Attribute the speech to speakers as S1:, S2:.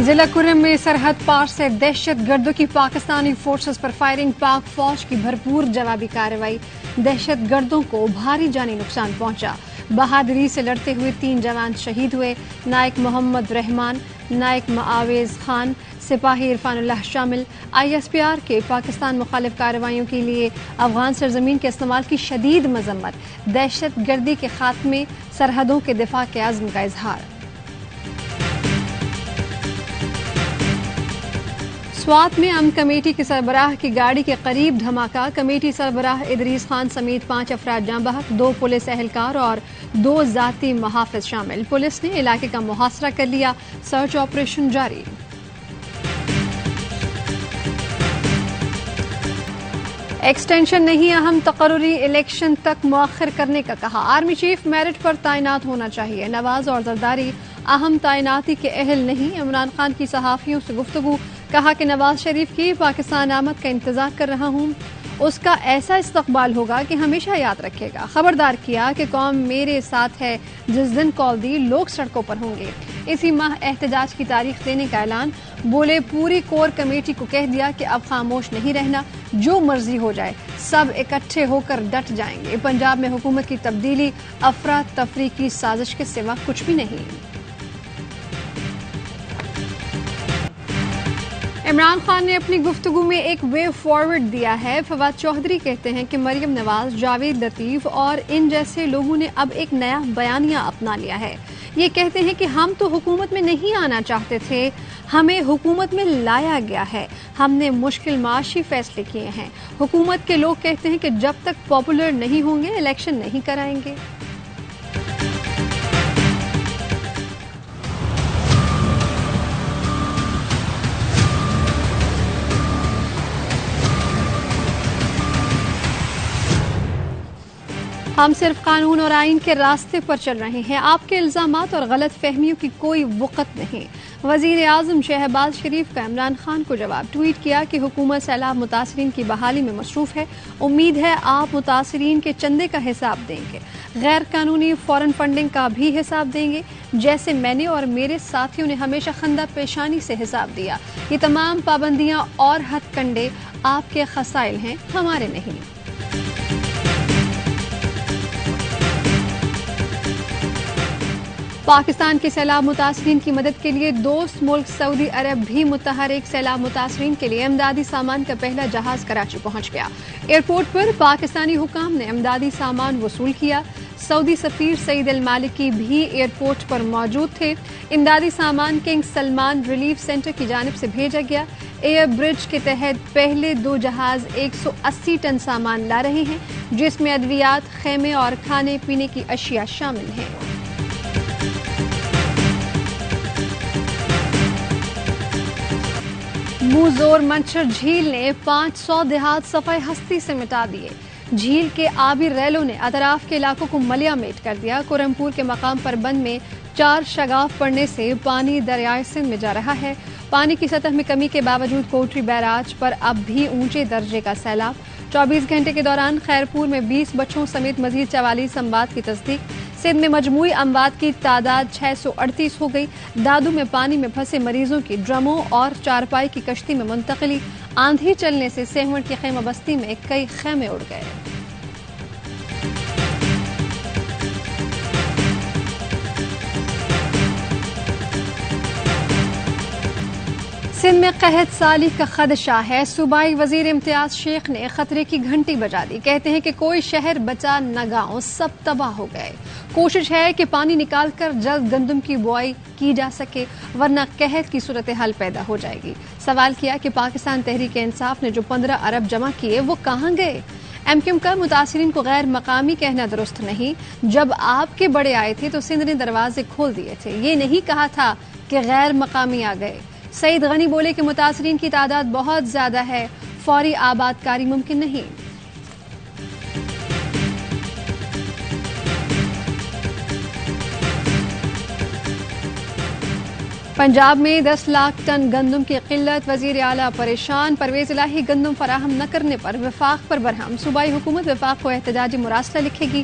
S1: ضلع کرم میں سرحد پار سے دہشت گردوں کی پاکستانی فورسز پر فائرنگ، پاک فوج کی بھرپور جوابی کارروائی، دہشت گردوں کو بھاری جانی نقصان پہنچا۔ بہادری سے لڑتے ہوئے 3 جوان شہید ہوئے، نائک محمد رحمان، نائک معاویز خان، سپاہی عرفان اللہ شامل۔ ISPR کے پاکستان مخالف کارروائیوں کے لیے افغان سرزمین کے استعمال کی شدید مذمت، دہشت گردی کے خاتمے، سرحدوں کے دفاع کے عزم کا اظہار۔ سوات میں امن کمیٹی کے سربراہ کی گاڑی کے قریب دھماکہ، کمیٹی سربراہ ادریس خان سمیت 5 افراد جاں بحق، 2 پولیس اہلکار اور 2 ذاتی محافظ شامل۔ پولیس نے علاقے کا محاصرہ کر لیا، سرچ آپریشن جاری۔ ایکسٹینشن نہیں اہم، تقرری الیکشن تک مؤخر کرنے کا کہا۔ آرمی چیف میرٹ پر تعینات ہونا چاہیے، نواز اور زرداری اہم تعیناتی کے اہل نہیں۔ عمران خان کی صحافیوں سے گفتگو، کہا کہ نواز شریف کی پاکستان آمد کا انتظار کر رہا ہوں، اس کا ایسا استقبال ہوگا کہ ہمیشہ یاد رکھے گا۔ خبردار کیا کہ قوم میرے ساتھ ہے، جس دن کال دی لوگ سڑکوں پر ہوں گے۔ اسی ماہ احتجاج کی تاریخ دینے کا اعلان، بولے پوری کور کمیٹی کو کہہ دیا کہ اب خاموش نہیں رہنا، جو مرضی ہو جائے سب اکٹھے ہو کر ڈٹ جائیں گے۔ پنجاب میں حکومت کی تبدیلی افراتفری کی سازش کے سوا کچھ بھی نہیں۔ عمران خان نے اپنی گفتگو میں ایک وے فارورڈ دیا ہے۔ فواد چوہدری کہتے ہیں کہ مریم نواز، جاوید لطیف اور ان جیسے لوگوں نے اب ایک نیا بیانیہ اپنا لیا ہے۔ یہ کہتے ہیں کہ ہم تو حکومت میں نہیں آنا چاہتے تھے، ہمیں حکومت میں لایا گیا ہے، ہم نے مشکل معاشی فیصلے کیے ہیں۔ حکومت کے لوگ کہتے ہیں کہ جب تک پاپولر نہیں ہوں گے الیکشن نہیں کرائیں گے۔ ہم صرف قانون اور آئین کے راستے پر چل رہے ہیں، آپ کے الزامات اور غلط فہمیوں کی کوئی وقت نہیں۔ وزیر اعظم شہباز شریف کا عمران خان کو جواب، ٹویٹ کیا کہ حکومت سیلاب متاثرین کی بحالی میں مصروف ہے، امید ہے آپ متاثرین کے چندے کا حساب دیں گے، غیر قانونی فورن فنڈنگ کا بھی حساب دیں گے، جیسے میں نے اور میرے ساتھیوں نے ہمیشہ خندہ پیشانی سے حساب دیا۔ یہ تمام پابندیاں اور ہتھ کنڈے آپ کے خسائل ہیں، ہمارے نہیں۔ پاکستان کے سیلاب متاثرین کی مدد کے لیے دوست ملک سعودی عرب بھی متحرک، سیلاب متاثرین کے لیے امدادی سامان کا پہلا جہاز کراچی پہنچ گیا۔ ایئرپورٹ پر پاکستانی حکام نے امدادی سامان وصول کیا۔ سعودی سفیر سعید المالکی بھی ایئرپورٹ پر موجود تھے۔ امدادی سامان کنگ سلمان ریلیف سینٹر کی جانب سے بھیجا گیا۔ ایئر برج کے تحت پہلے 2 جہاز 180 ٹن سامان لا رہے ہیں، جس میں ادویات، خیمے اور کھانے پینے کی اشیاء شامل ہیں۔ منہ زور منچھر جھیل نے 500 دیہات صفائی ہستی سے مٹا دیے۔ جھیل کے آبی ریلوں نے اطراف کے علاقوں کو ملیا میٹ کر دیا۔ کرمپور کے مقام پر بند میں 4 شگاف پڑنے سے پانی دریائے سندھ میں جا رہا ہے۔ پانی کی سطح میں کمی کے باوجود کوٹری بیراج پر اب بھی اونچے درجے کا سیلاب۔ 24 گھنٹے کے دوران خیرپور میں 20 بچوں سمیت مزید 44 اموات کی تصدیق۔ سندھ میں مجموعی اموات کی تعداد 638 ہو گئی۔ دادو میں پانی میں پھنسے مریضوں کی ڈرموں اور چارپائی کی کشتی میں منتقلی۔ آندھی چلنے سے سہوڑ کی خیمہ بستی میں کئی خیمے اڑ گئے۔ سندھ میں قحط سالی کا خدشہ ہے، صوبائی وزیر امتیاز شیخ نے خطرے کی گھنٹی بجا دی۔ کہتے ہیں کہ کوئی شہر بچا نہ گاؤں، سب تباہ ہو گئے۔ کوشش ہے کہ پانی نکال کر جلد گندم کی بوائی کی جا سکے، ورنہ قحط کی صورتحال پیدا ہو جائے گی۔ سوال کیا کہ پاکستان تحریک انصاف نے جو 15 ارب جمع کیے وہ کہاں گئے؟ MQM کا متاثرین کو غیر مقامی کہنا درست نہیں۔ جب آپ کے بڑے آئے تھے تو سندھ نے دروازے کھول دیے تھے، یہ نہیں کہا تھا کہ غیر مقامی آ گئے۔ سعید غنی بولے کہ متاثرین کی تعداد بہت زیادہ ہے، فوری آباد کاری ممکن نہیں۔ پنجاب میں 10 لاکھ ٹن گندم کی قلت، وزیر اعلیٰ پریشان۔ پرویز الہی گندم فراہم نہ کرنے پر وفاق پر برہم۔ صوبائی حکومت وفاق کو احتجاجی مراسلہ لکھے گی۔